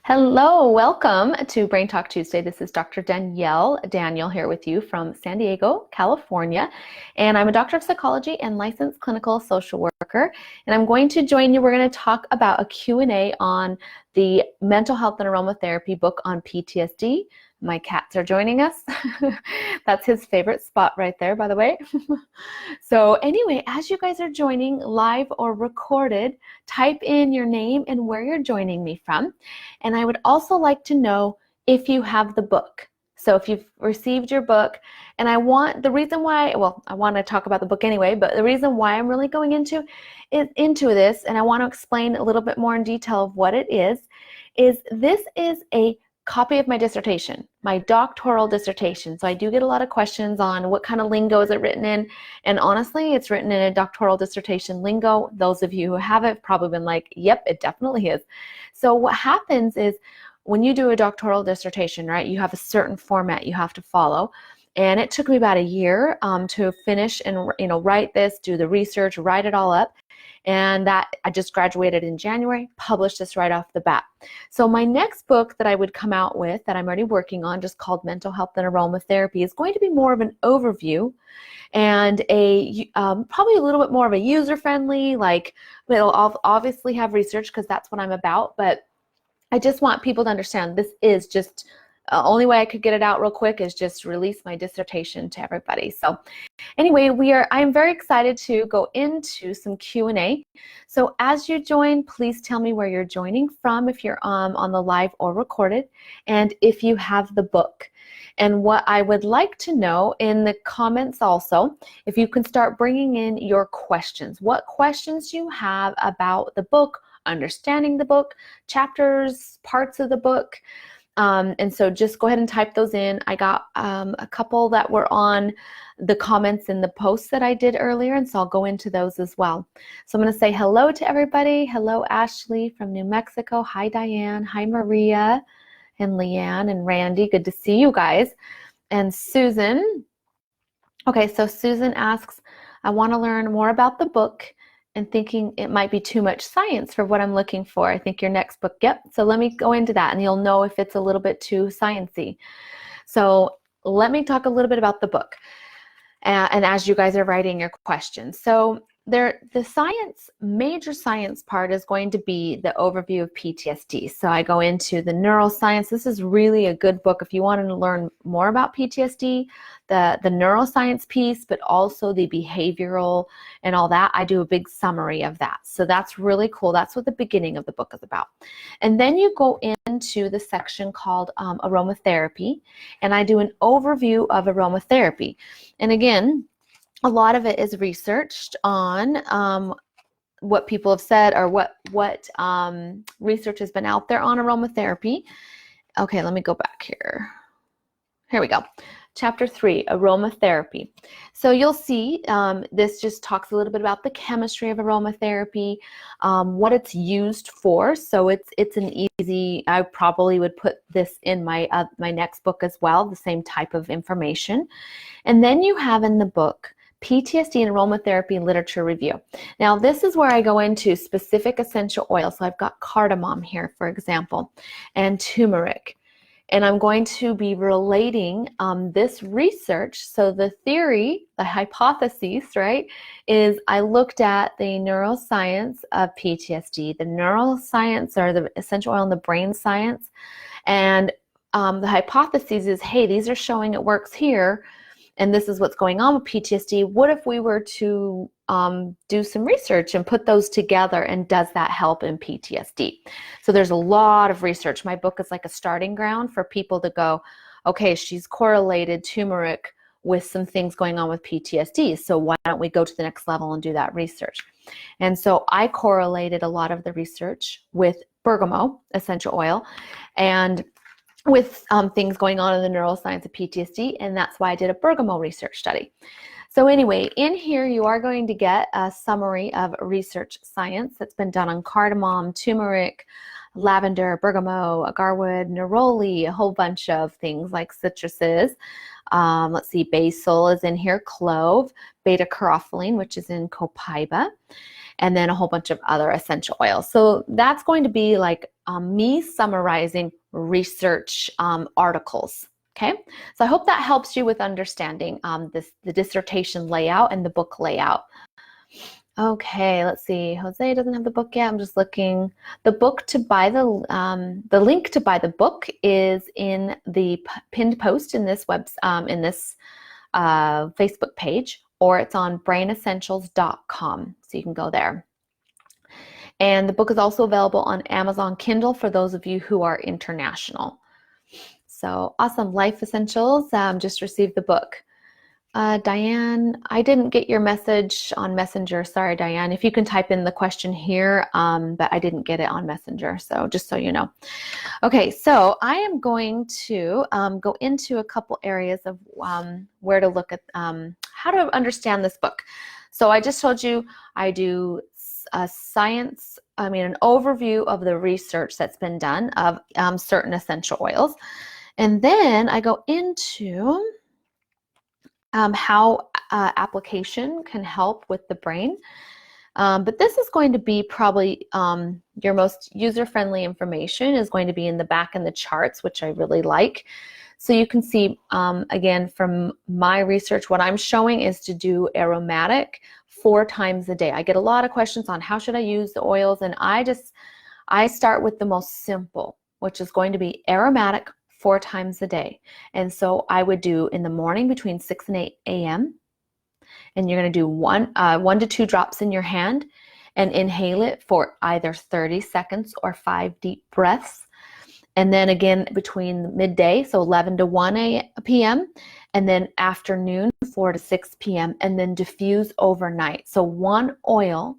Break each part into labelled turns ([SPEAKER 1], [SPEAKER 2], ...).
[SPEAKER 1] Hello, welcome to Brain Talk Tuesday. This is Dr. Danielle here with you from San Diego, California. And I'm a doctor of psychology and licensed clinical social worker. And I'm going to join you. We're going to talk about a Q&A on the Mental Health and Aromatherapy book on PTSD. My cats are joining us. That's his favorite spot right there, by the way. So anyway, as you guys are joining live or recorded, type in your name and where you're joining me from. And I would also like to know if you have the book. So if you've received your book, and I want to talk about the book anyway, but the reason why I'm really going into this, and I want to explain a little bit more in detail of what it is this is a copy of my dissertation, my doctoral dissertation. So I do get a lot of questions on what kind of lingo is it written in. And honestly, it's written in a doctoral dissertation lingo. Those of you who have it have probably been like, yep, it definitely is. So what happens is when you do a doctoral dissertation, right, you have a certain format you have to follow. And it took me about a year to finish and write this, do the research, write it all up. And that I just graduated in January, published this right off the bat. So my next book that I would come out with, that I'm already working on, just called Mental Health and Aromatherapy, is going to be more of an overview and probably a little bit more of a user-friendly, like it'll obviously have research because that's what I'm about, but I just want people to understand this is just only way I could get it out real quick is just release my dissertation to everybody. So anyway, I'm very excited to go into some Q&A. So as you join, please tell me where you're joining from, if you're on the live or recorded, and if you have the book. And what I would like to know in the comments also, if you can start bringing in your questions. What questions you have about the book, understanding the book, chapters, parts of the book. And so just go ahead and type those in. I got a couple that were on the comments in the posts that I did earlier, and so I'll go into those as well. So I'm going to say hello to everybody. Hello, Ashley from New Mexico. Hi, Diane. Hi, Maria and Leanne and Randy. Good to see you guys. And Susan. Okay, so Susan asks, I want to learn more about the book and thinking it might be too much science for what I'm looking for. I think your next book, yep. So let me go into that and you'll know if it's a little bit too sciencey. So let me talk a little bit about the book. And as you guys are writing your questions. So the major science part is going to be the overview of PTSD. So I go into the neuroscience. This is really a good book if you want to learn more about PTSD, the neuroscience piece, but also the behavioral and all that. I do a big summary of that. So that's really cool. That's what the beginning of the book is about. And then you go into the section called aromatherapy, and I do an overview of aromatherapy. And again, a lot of it is researched on what people have said or what research has been out there on aromatherapy. Okay, let me go back here. Here we go. Chapter 3, aromatherapy. So you'll see this just talks a little bit about the chemistry of aromatherapy, what it's used for. So it's an easy, I probably would put this in my next book as well, the same type of information. And then you have in the book, PTSD and Aromatherapy Literature Review. Now this is where I go into specific essential oils. So I've got cardamom here, for example, and turmeric. And I'm going to be relating this research. So the theory, the hypothesis, right, is I looked at the neuroscience of PTSD, the neuroscience or the essential oil and the brain science. And the hypothesis is, hey, these are showing it works here. And this is what's going on with PTSD. What if we were to do some research and put those together, and does that help in PTSD? So there's a lot of research. My book is like a starting ground for people to go, okay, she's correlated turmeric with some things going on with PTSD. So why don't we go to the next level and do that research? And so I correlated a lot of the research with bergamot essential oil and with things going on in the neuroscience of PTSD, and that's why I did a bergamot research study. So anyway, in here you are going to get a summary of research science that's been done on cardamom, turmeric, lavender, bergamot, agarwood, neroli, a whole bunch of things like citruses. Let's see, basil is in here, clove, beta-carotene, which is in copaiba, and then a whole bunch of other essential oils. So that's going to be like me summarizing research articles. Okay, so I hope that helps you with understanding the dissertation layout and the book layout. Okay, let's see. Jose doesn't have the book yet. I'm just looking. The book to buy the link to buy the book is in the pinned post in this Facebook page, or it's on brainessentials.com. So you can go there. And the book is also available on Amazon Kindle for those of you who are international. So awesome. Life Essentials, just received the book. Diane, I didn't get your message on Messenger. Sorry, Diane. If you can type in the question here, but I didn't get it on Messenger. So just so you know. Okay, so I am going to go into a couple areas of where to look at how to understand this book. So I just told you I do an overview of the research that's been done of certain essential oils. And then I go into how application can help with the brain. But this is going to be probably your most user-friendly information is going to be in the back in the charts, which I really like. So you can see, again, from my research, what I'm showing is to do aromatic 4 times a day. I get a lot of questions on how should I use the oils, and I start with the most simple, which is going to be aromatic 4 times a day. And so I would do in the morning between 6 and 8 a.m. And you're going to do 1 to 2 drops in your hand and inhale it for either 30 seconds or 5 deep breaths. And then again between midday, so 11 to 1 p.m. and then afternoon 4 to 6 p.m. and then diffuse overnight. So 1 oil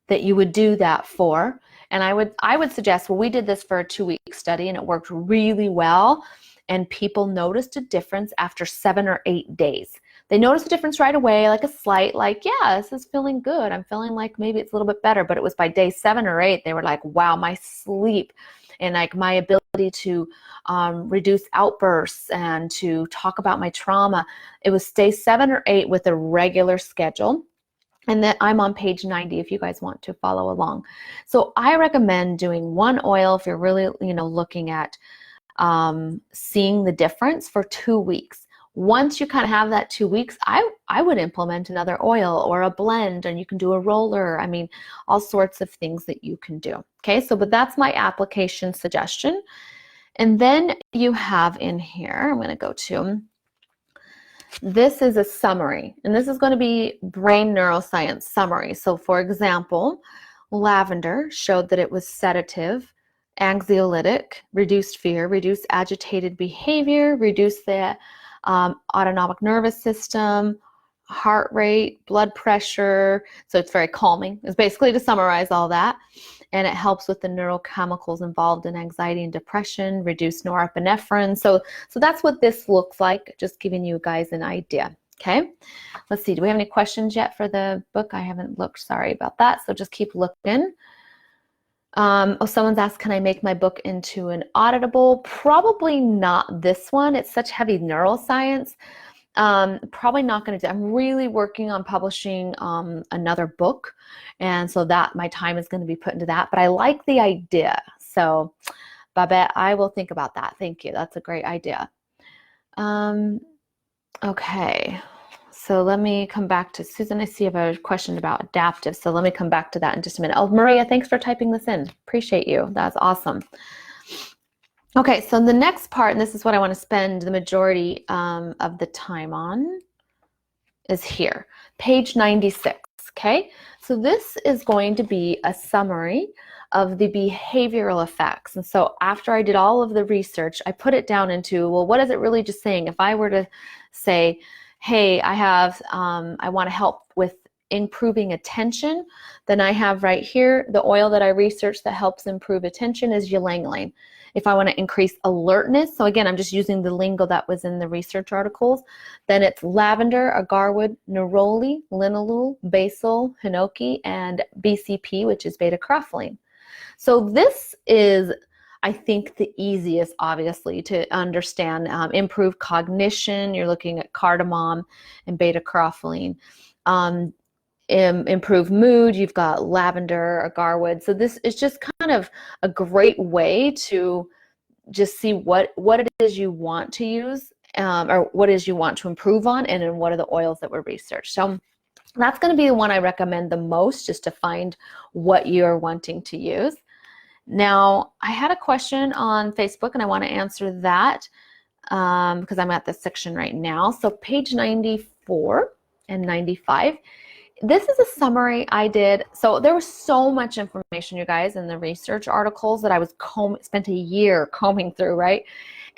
[SPEAKER 1] that you would do that for. And I would suggest, well, we did this for a 2-week study and it worked really well. And people noticed a difference after 7 or 8 days. They noticed a difference right away, like a slight, like, yeah, this is feeling good. I'm feeling like maybe it's a little bit better. But it was by day 7 or 8, they were like, wow, my sleep and like my ability to reduce outbursts and to talk about my trauma. It was day 7 or 8 with a regular schedule. And then I'm on page 90 if you guys want to follow along. So I recommend doing 1 oil if you're really, looking at seeing the difference for 2 weeks. Once you kind of have that 2 weeks, I would implement another oil or a blend, and you can do a roller. I mean, all sorts of things that you can do. Okay, so but that's my application suggestion. And then you have in here, I'm going to go to, this is a summary, and this is going to be brain neuroscience summary. So for example, lavender showed that it was sedative, anxiolytic, reduced fear, reduced agitated behavior, reduced the autonomic nervous system, heart rate, blood pressure. So it's very calming. It's basically to summarize all that. And it helps with the neurochemicals involved in anxiety and depression, reduce norepinephrine. So that's what this looks like, just giving you guys an idea. Okay, let's see. Do we have any questions yet for the book? I haven't looked. Sorry about that. So just keep looking. Someone's asked, can I make my book into an auditable? Probably not this one. It's such heavy neuroscience. Probably not going to do. I'm really working on publishing another book, and so that my time is going to be put into that. But I like the idea, so Babette, I will think about that. Thank you. That's a great idea. Okay, so let me come back to Susan. I see you have a question about adaptive, so let me come back to that in just a minute. Oh, Maria, thanks for typing this in. Appreciate you. That's awesome. Okay, so the next part, and this is what I want to spend the majority of the time on, is here, page 96, okay? So this is going to be a summary of the behavioral effects. And so after I did all of the research, I put it down into, well, what is it really just saying? If I were to say, hey, I want to help with improving attention, then I have right here, the oil that I researched that helps improve attention is ylang-ylang. If I want to increase alertness, so again, I'm just using the lingo that was in the research articles, then it's lavender, agarwood, neroli, linalool, basil, hinoki, and BCP, which is beta-carotene. So this is I think the easiest, obviously, to understand. Improved cognition, you're looking at cardamom and beta-caryophyllene. Improve mood, you've got lavender or garwood. So this is just kind of a great way to just see what it is you want to use, or what it is you want to improve on, and then what are the oils that were researched. So that's going to be the one I recommend the most, just to find what you're wanting to use. Now, I had a question on Facebook, and I want to answer that because I'm at this section right now. So page 94 and 95. This is a summary I did. So there was so much information, you guys, in the research articles that I was spent a year combing through, right?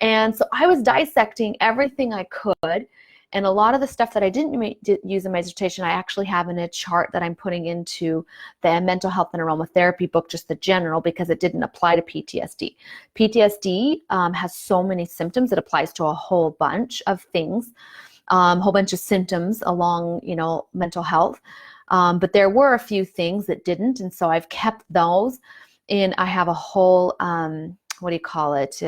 [SPEAKER 1] And so I was dissecting everything I could. And a lot of the stuff that I didn't use in my dissertation, I actually have in a chart that I'm putting into the Mental Health and Aromatherapy book, just the general, because it didn't apply to PTSD. PTSD has so many symptoms. It applies to a whole bunch of things. Whole bunch of symptoms along, mental health. But there were a few things that didn't. And so I've kept those. And I have a whole, what do you call it?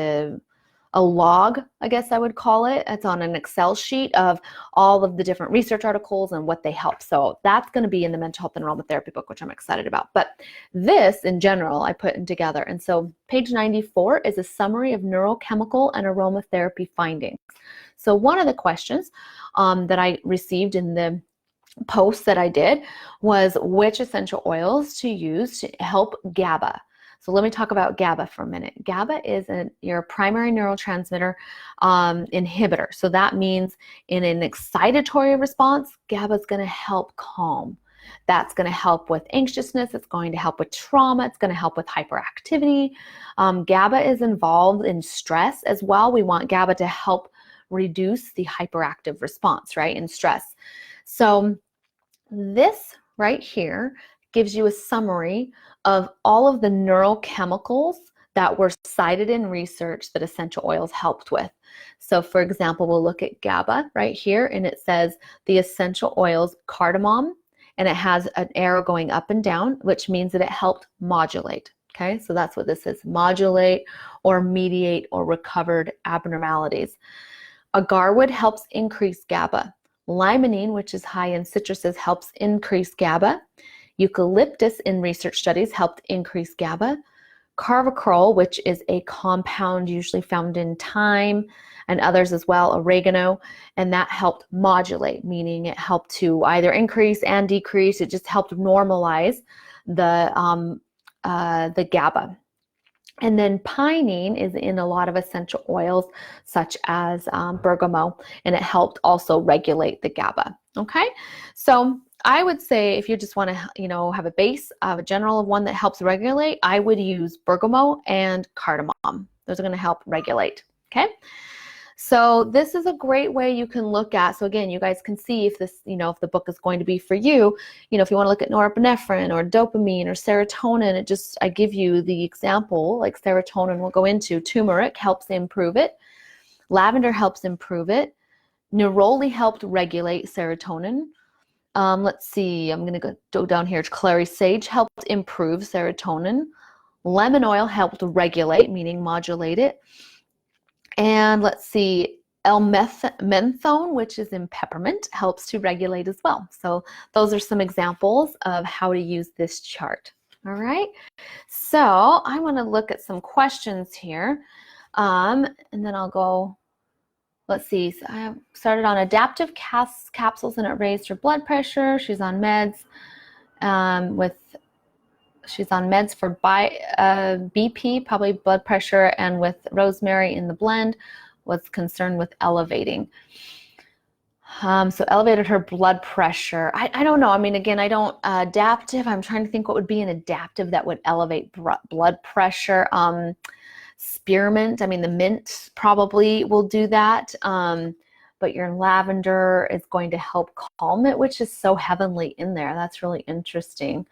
[SPEAKER 1] A log, I guess I would call it. It's on an Excel sheet of all of the different research articles and what they help. So that's going to be in the Mental Health and Aromatherapy book, which I'm excited about. But this, in general, I put in together. And so page 94 is a summary of neurochemical and aromatherapy findings. So one of the questions that I received in the post that I did was which essential oils to use to help GABA. So let me talk about GABA for a minute. GABA is your primary neurotransmitter inhibitor. So that means in an excitatory response, GABA is going to help calm. That's going to help with anxiousness. It's going to help with trauma. It's going to help with hyperactivity. GABA is involved in stress as well. We want GABA to help reduce the hyperactive response, right, in stress. So this right here gives you a summary of all of the neurochemicals that were cited in research that essential oils helped with. So for example, we'll look at GABA right here, and it says the essential oils cardamom, and it has an arrow going up and down, which means that it helped modulate. Okay, so that's what this is: modulate or mediate or recovered abnormalities. Agarwood helps increase GABA. Limonene, which is high in citruses, helps increase GABA. Eucalyptus in research studies helped increase GABA. Carvacrol, which is a compound usually found in thyme and others as well, oregano, and that helped modulate, meaning it helped to either increase and decrease. It just helped normalize the GABA. And then pinene is in a lot of essential oils, such as bergamot, and it helped also regulate the GABA. Okay, so I would say if you just want to, have a base of a general one that helps regulate, I would use bergamot and cardamom. Those are going to help regulate. Okay. So this is a great way you can look at. So again, you guys can see if this, if the book is going to be for you. If you want to look at norepinephrine or dopamine or serotonin, I give you the example, like serotonin we'll go into. Turmeric helps improve it. Lavender helps improve it. Neroli helped regulate serotonin. Let's see, I'm going to go down here. Clary sage helped improve serotonin. Lemon oil helped regulate, meaning modulate it. And let's see, L-menthone, which is in peppermint, helps to regulate as well. So those are some examples of how to use this chart. All right. So I want to look at some questions here. And then I'll go, let's see. So I have started on adaptive capsules and it raised her blood pressure. She's on meds she's on meds for BP, probably blood pressure, and with rosemary in the blend, was concerned with elevating. So elevated her blood pressure. I don't know. I mean, again, I don't adaptive. I'm trying to think what would be an adaptive that would elevate blood pressure. Spearmint. I mean, the mint probably will do that. But your lavender is going to help calm it, which is so heavenly in there. That's really interesting.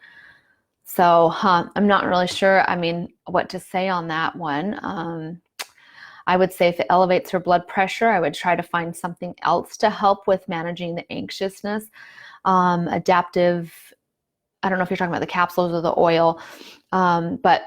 [SPEAKER 1] So I'm not really sure, what to say on that one. I would say if it elevates her blood pressure, I would try to find something else to help with managing the anxiousness. Adaptive, I don't know if you're talking about the capsules or the oil, but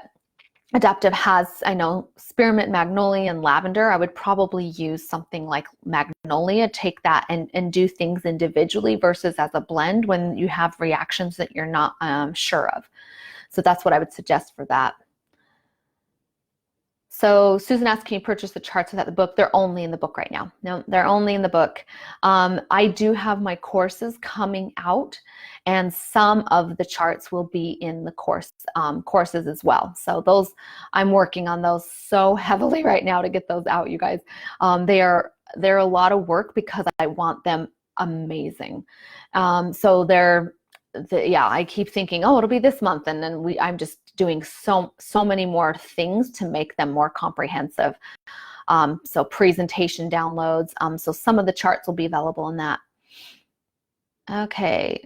[SPEAKER 1] Adaptive has, I know, spearmint, magnolia, and lavender. I would probably use something like magnolia, take that and do things individually versus as a blend when you have reactions that you're not sure of. So that's what I would suggest for that. So Susan asked, can you purchase the charts without the book? They're only in the book right now. No, they're only in the book. I do have my courses coming out, and some of the charts will be in the courses as well. So those, I'm working on those so heavily right now to get those out, you guys. They're a lot of work because I want them amazing. So yeah, I keep thinking, oh, it'll be this month, and then I'm just doing so many more things to make them more comprehensive. So presentation downloads. So some of the charts will be available in that. Okay.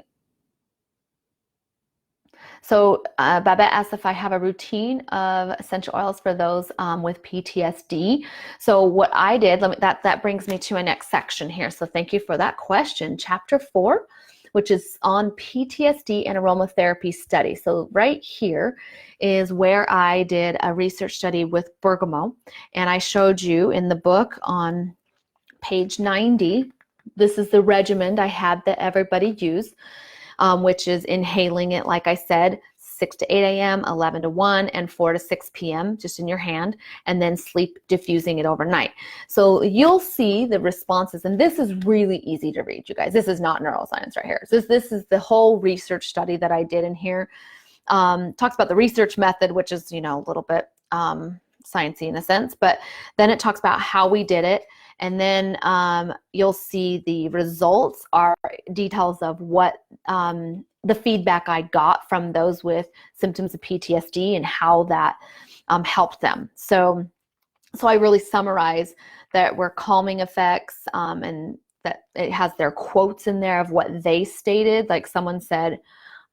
[SPEAKER 1] So Babette asked if I have a routine of essential oils for those with PTSD. So what I did, that brings me to my next section here. So thank you for that question. Chapter 4, which is on PTSD and aromatherapy study. So right here is where I did a research study with bergamot, and I showed you in the book on page 90. This is the regimen I had that everybody use. Which is inhaling it, like I said, 6 to 8 a.m., 11 to 1, and 4 to 6 p.m., just in your hand, and then sleep diffusing it overnight. So you'll see the responses, and this is really easy to read, you guys. This is not neuroscience right here. So this is the whole research study that I did in here. Talks about the research method, which is, a little bit sciencey in a sense, but then it talks about how we did it. And then you'll see the results are details of what the feedback I got from those with symptoms of PTSD and how that helped them. So I really summarize that we're calming effects, and that it has their quotes in there of what they stated. Like someone said,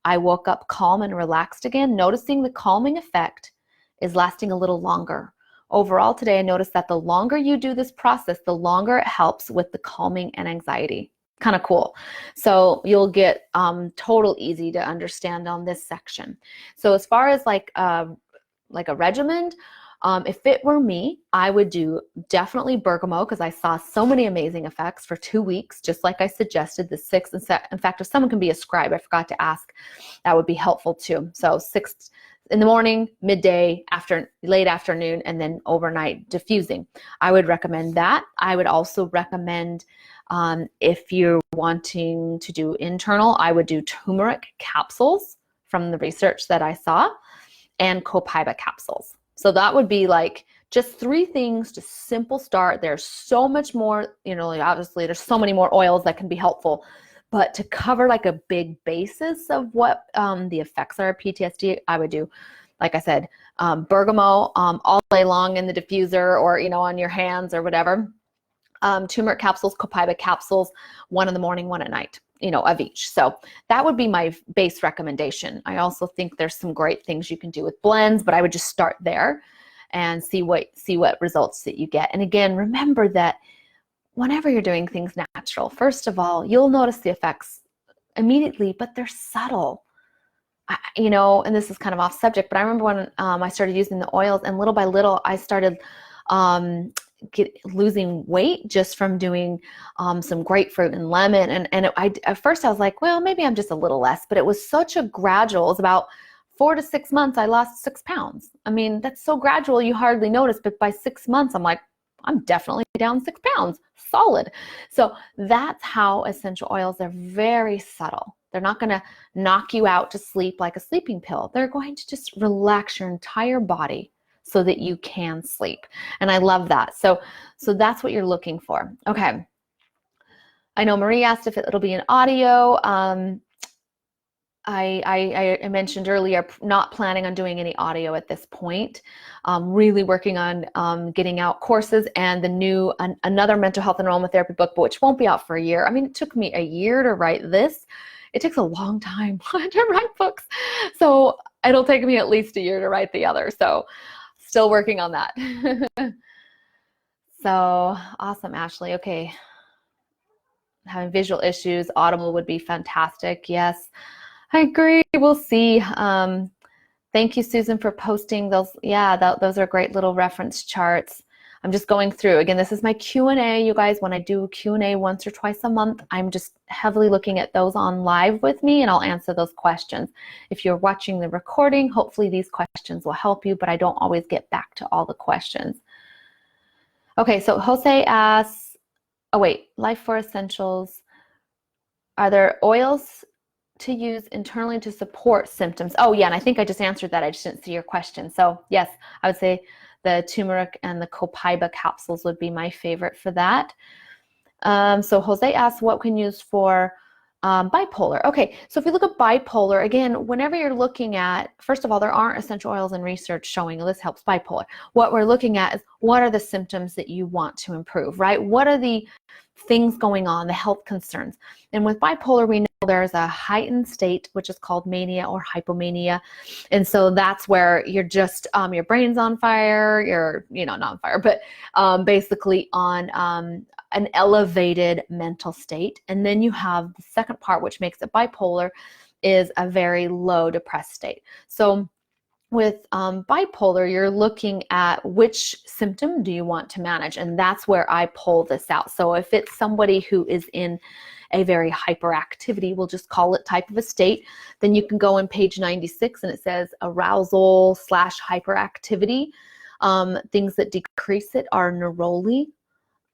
[SPEAKER 1] I woke up calm and relaxed again, noticing the calming effect is lasting a little longer. Overall, today I noticed that the longer you do this process, the longer it helps with the calming and anxiety. Kind of cool. So you'll get total easy to understand on this section. So as far as like a regimen, if it were me, I would do definitely bergamot, because I saw so many amazing effects for 2 weeks, just like I suggested. The 6, in fact, if someone can be a scribe, I forgot to ask, that would be helpful too. So 6 in the morning, midday, late afternoon, and then overnight diffusing. I would recommend that. I would also recommend, if you're wanting to do internal, I would do turmeric capsules from the research that I saw, and copaiba capsules. So that would be like just 3 things, just simple start. There's so much more, obviously there's so many more oils that can be helpful, but to cover like a big basis of what the effects are of PTSD, I would do, like I said, bergamot all day long in the diffuser, or, on your hands or whatever. Turmeric capsules, copaiba capsules, 1 in the morning, 1 at night, of each. So that would be my base recommendation. I also think there's some great things you can do with blends, but I would just start there and see what results that you get. And again, remember that whenever you're doing things natural, first of all, you'll notice the effects immediately, but they're subtle. And this is kind of off subject, but I remember when I started using the oils, and little by little I started losing weight just from doing some grapefruit and lemon. And at first I was like, well, maybe I'm just a little less, but it was such a gradual. It was about 4 to 6 months, I lost 6 pounds. I mean, that's so gradual, you hardly notice, but by 6 months, I'm like, I'm definitely down 6 pounds, solid. So that's how essential oils are very subtle. They're not going to knock you out to sleep like a sleeping pill. They're going to just relax your entire body so that you can sleep. And I love that. So that's what you're looking for. Okay. I know Marie asked if it'll be an audio. I mentioned earlier, not planning on doing any audio at this point. Really working on getting out courses and another mental health and aromatherapy book, but which won't be out for a year. I mean, it took me a year to write this. It takes a long time to write books. So it'll take me at least a year to write the other. So still working on that. So awesome, Ashley. Okay. Having visual issues, audible would be fantastic. Yes. I agree. We'll see. Thank you, Susan, for posting those. Yeah, those are great little reference charts. I'm just going through. Again, this is my Q&A, you guys. When I do Q&A once or twice a month, I'm just heavily looking at those on live with me, and I'll answer those questions. If you're watching the recording, hopefully these questions will help you, but I don't always get back to all the questions. Okay, so Jose asks, oh wait, Life for Essentials. Are there oils to use internally to support symptoms? Oh yeah, and I think I just answered that. I just didn't see your question. So yes, I would say the turmeric and the copaiba capsules would be my favorite for that. So Jose asks, what can use for bipolar? Okay, so if we look at bipolar, again, whenever you're looking at, first of all, there aren't essential oils in research showing this helps bipolar. What we're looking at is what are the symptoms that you want to improve, right? What are the things going on, the health concerns? And with bipolar, we know there's a heightened state, which is called mania or hypomania. And so that's where you're just, your brain's on fire, you're, not on fire, but basically on an elevated mental state. And then you have the second part, which makes it bipolar, is a very low depressed state. So with bipolar, you're looking at which symptom do you want to manage, and that's where I pull this out. So if it's somebody who is in a very hyperactivity, we'll just call it type of a state, then you can go on page 96 and it says arousal / hyperactivity. Things that decrease it are neroli,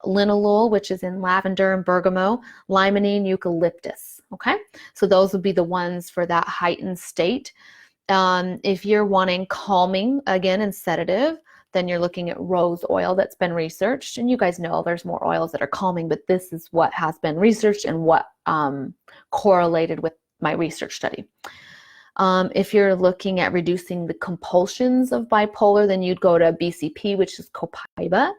[SPEAKER 1] linalool, which is in lavender and bergamot, limonene, eucalyptus. Okay, so those would be the ones for that heightened state. If you're wanting calming, again, and sedative, then you're looking at rose oil that's been researched. And you guys know there's more oils that are calming, but this is what has been researched and what correlated with my research study. If you're looking at reducing the compulsions of bipolar, then you'd go to BCP, which is copaiba.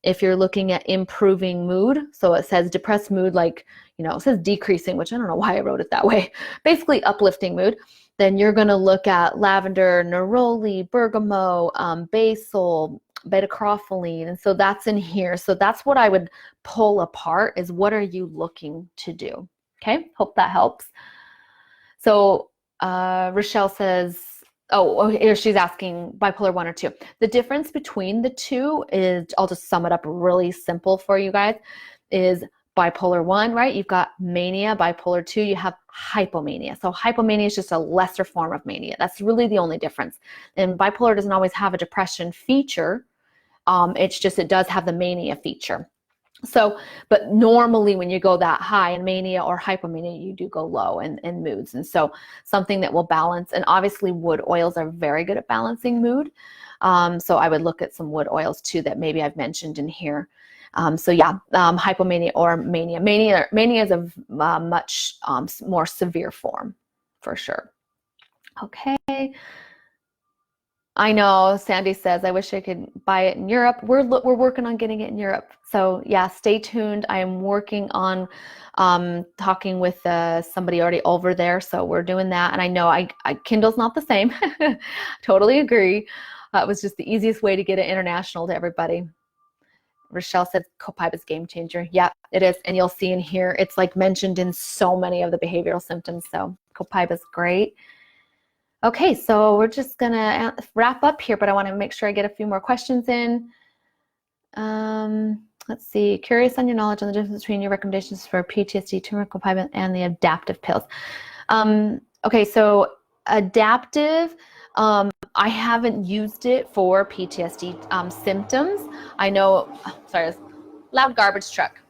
[SPEAKER 1] If you're looking at improving mood, so it says depressed mood, like, it says decreasing, which I don't know why I wrote it that way, basically uplifting mood, then you're going to look at lavender, neroli, bergamot, basil, beta-carotene, and so that's in here. So that's what I would pull apart, is what are you looking to do? Okay, hope that helps. So Rochelle says, here she's asking bipolar 1 or 2. The difference between the two is, I'll just sum it up really simple for you guys, is bipolar 1, right? You've got mania. Bipolar 2, you have hypomania. So hypomania is just a lesser form of mania. That's really the only difference. And bipolar doesn't always have a depression feature. It's just, it does have the mania feature. So, but normally when you go that high in mania or hypomania, you do go low in moods. And so something that will balance, and obviously wood oils are very good at balancing mood. So I would look at some wood oils too that maybe I've mentioned in here. So yeah, hypomania or mania. Mania is a much more severe form for sure. Okay. I know, Sandy says, I wish I could buy it in Europe. We're working on getting it in Europe. So yeah, stay tuned. I am working on talking with somebody already over there. So we're doing that. And I know Kindle's not the same. Totally agree. It was just the easiest way to get it international to everybody. Rochelle said copaiba's game changer. Yeah, it is. And you'll see in here, it's like mentioned in so many of the behavioral symptoms. So copaiba's great. Okay, so we're just gonna wrap up here, but I want to make sure I get a few more questions in. Let's see. Curious on your knowledge on the difference between your recommendations for PTSD, turmeric, copaiba, and the adaptive pills. Okay, so adaptive, I haven't used it for PTSD symptoms. I know, sorry, loud garbage truck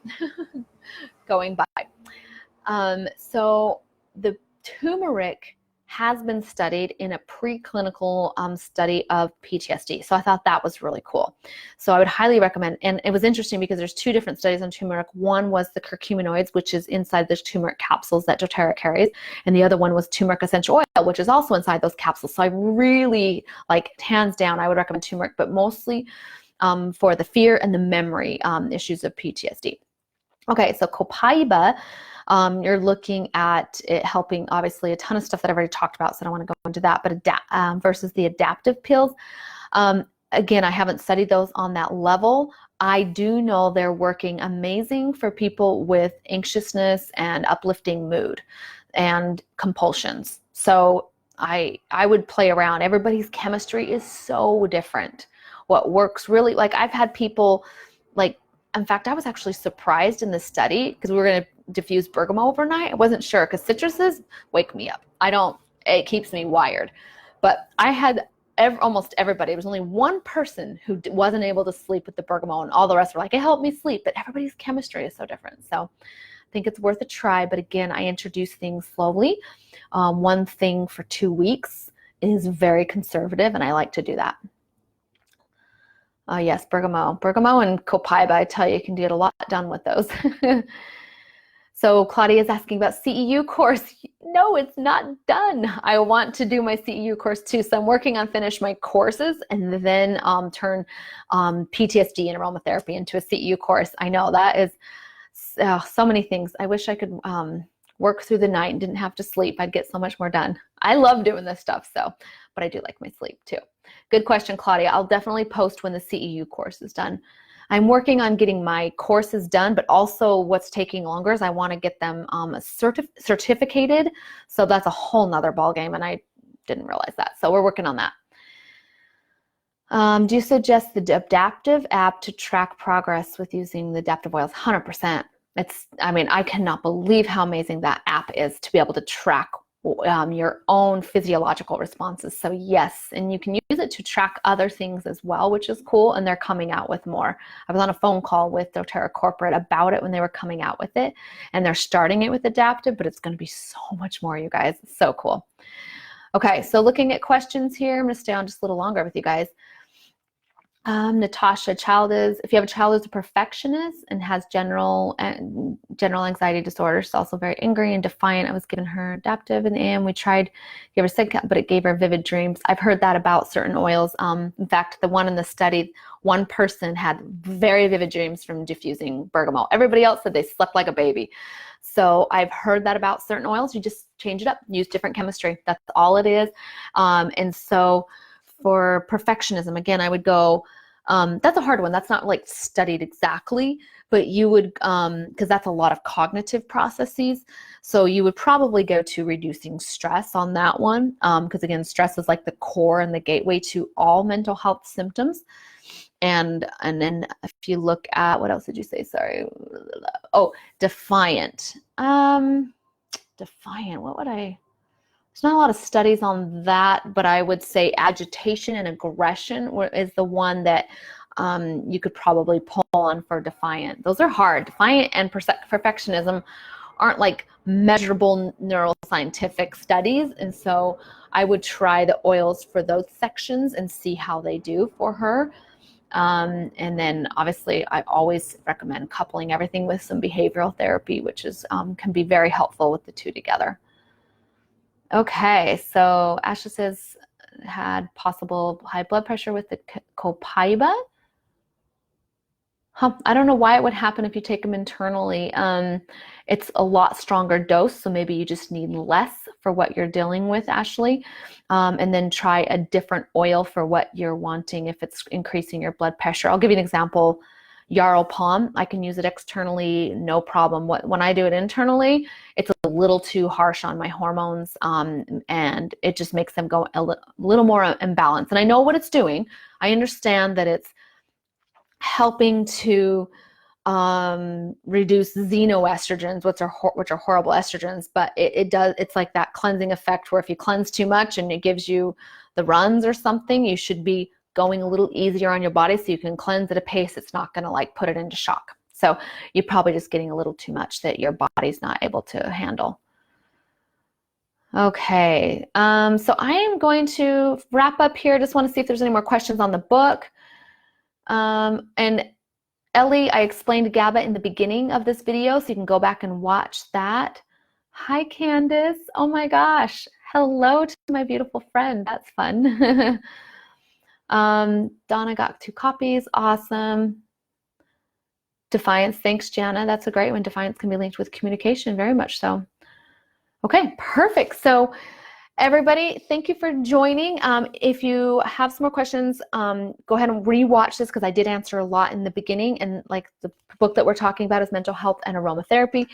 [SPEAKER 1] going by. So the turmeric has been studied in a preclinical study of PTSD. So I thought that was really cool. So I would highly recommend, and it was interesting because there's 2 different studies on turmeric. One was the curcuminoids, which is inside the turmeric capsules that doTERRA carries, and the other one was turmeric essential oil, which is also inside those capsules. So I really, hands down, I would recommend turmeric, but mostly for the fear and the memory issues of PTSD. Okay, so copaiba, you're looking at it helping, obviously, a ton of stuff that I've already talked about, so I don't want to go into that, but versus the adaptive pills. Again, I haven't studied those on that level. I do know they're working amazing for people with anxiousness and uplifting mood and compulsions. So I would play around. Everybody's chemistry is so different. What works really, like I've had people like, in fact, I was actually surprised in the study because we were going to diffuse bergamot overnight. I wasn't sure because citruses wake me up. It keeps me wired. But I had almost everybody. There was only one person who wasn't able to sleep with the bergamot, and all the rest were like, it helped me sleep. But everybody's chemistry is so different. So I think it's worth a try. But again, I introduce things slowly. One thing for 2 weeks is very conservative, and I like to do that. Yes, bergamot and copaiba, I tell you can get a lot done with those. So Claudia is asking about CEU course. No, it's not done. I want to do my CEU course too. So I'm working on finish my courses and then turn PTSD and aromatherapy into a CEU course. I know that is so many things. I wish I could work through the night and didn't have to sleep. I'd get so much more done. I love doing this stuff, but I do like my sleep too. Good question, Claudia. I'll definitely post when the CEU course is done. I'm working on getting my courses done, but also what's taking longer is I want to get them certificated. So that's a whole nother ballgame, and I didn't realize that. So we're working on that. Do you suggest the adaptive app to track progress with using the adaptive oils? 100%. I cannot believe how amazing that app is to be able to track your own physiological responses. So yes, and you can use it to track other things as well, which is cool. And they're coming out with more. I was on a phone call with doTERRA corporate about it when they were coming out with it, and they're starting it with adaptive, but it's going to be so much more, you guys. It's so cool. Okay, so looking at questions here, I'm going to stay on just a little longer with you guys. Natasha, if you have a child who's a perfectionist and has general anxiety disorder, she's also very angry and defiant. I was giving her adaptive and we tried to give her Sitka, but it gave her vivid dreams. I've heard that about certain oils. In fact, the one in the study, one person had very vivid dreams from diffusing bergamot. Everybody else said they slept like a baby. So I've heard that about certain oils. You just change it up, use different chemistry. That's all it is. And so for perfectionism, again, I would go, that's a hard one. That's not like studied exactly, but you would, because that's a lot of cognitive processes. So you would probably go to reducing stress on that one. Because again, stress is like the core and the gateway to all mental health symptoms. And then if you look at, what else did you say? Sorry. Oh, defiant. Defiant, there's not a lot of studies on that, but I would say agitation and aggression is the one that you could probably pull on for defiant. Those are hard. Defiant and perfectionism aren't like measurable neuroscientific studies. And so I would try the oils for those sections and see how they do for her. And then obviously I always recommend coupling everything with some behavioral therapy, which is can be very helpful with the two together. Okay, so Ashley says had possible high blood pressure with the copaiba. I don't know why it would happen if you take them internally. It's a lot stronger dose, so maybe you just need less for what you're dealing with, Ashley. And then try a different oil for what you're wanting if it's increasing your blood pressure. I'll give you an example. Yarrow Palm, I can use it externally, no problem. When I do it internally, it's a little too harsh on my hormones, and it just makes them go a little more imbalanced. And I know what it's doing. I understand that it's helping to reduce xenoestrogens, which are horrible estrogens, but it's like that cleansing effect where if you cleanse too much and it gives you the runs or something, you should be going a little easier on your body so you can cleanse at a pace it's not going to like put it into shock. So you're probably just getting a little too much that your body's not able to handle. Okay, so I am going to wrap up here. Just want to see if there's any more questions on the book. And Ellie, I explained GABA in the beginning of this video, so you can go back and watch that. Hi, Candace. Oh my gosh. Hello to my beautiful friend. That's fun. Donna got 2 copies. Awesome. Defiance. Thanks, Jana. That's a great one. Defiance can be linked with communication. Very much so. Okay, perfect. So Everybody, thank you for joining. If you have some more questions, go ahead and rewatch this because I did answer a lot in the beginning. And like the book that we're talking about is Mental Health and Aromatherapy.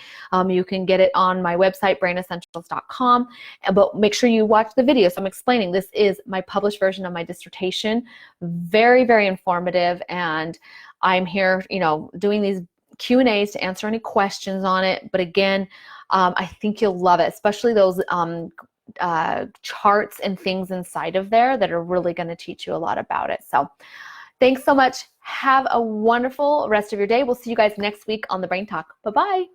[SPEAKER 1] You can get it on my website, brainessentials.com. But make sure you watch the video. So I'm explaining this is my published version of my dissertation. Very, very informative. And I'm here, doing these Q&As to answer any questions on it. But again, I think you'll love it, especially those charts and things inside of there that are really going to teach you a lot about it. So thanks so much. Have a wonderful rest of your day. We'll see you guys next week on the Brain Talk. Bye-bye.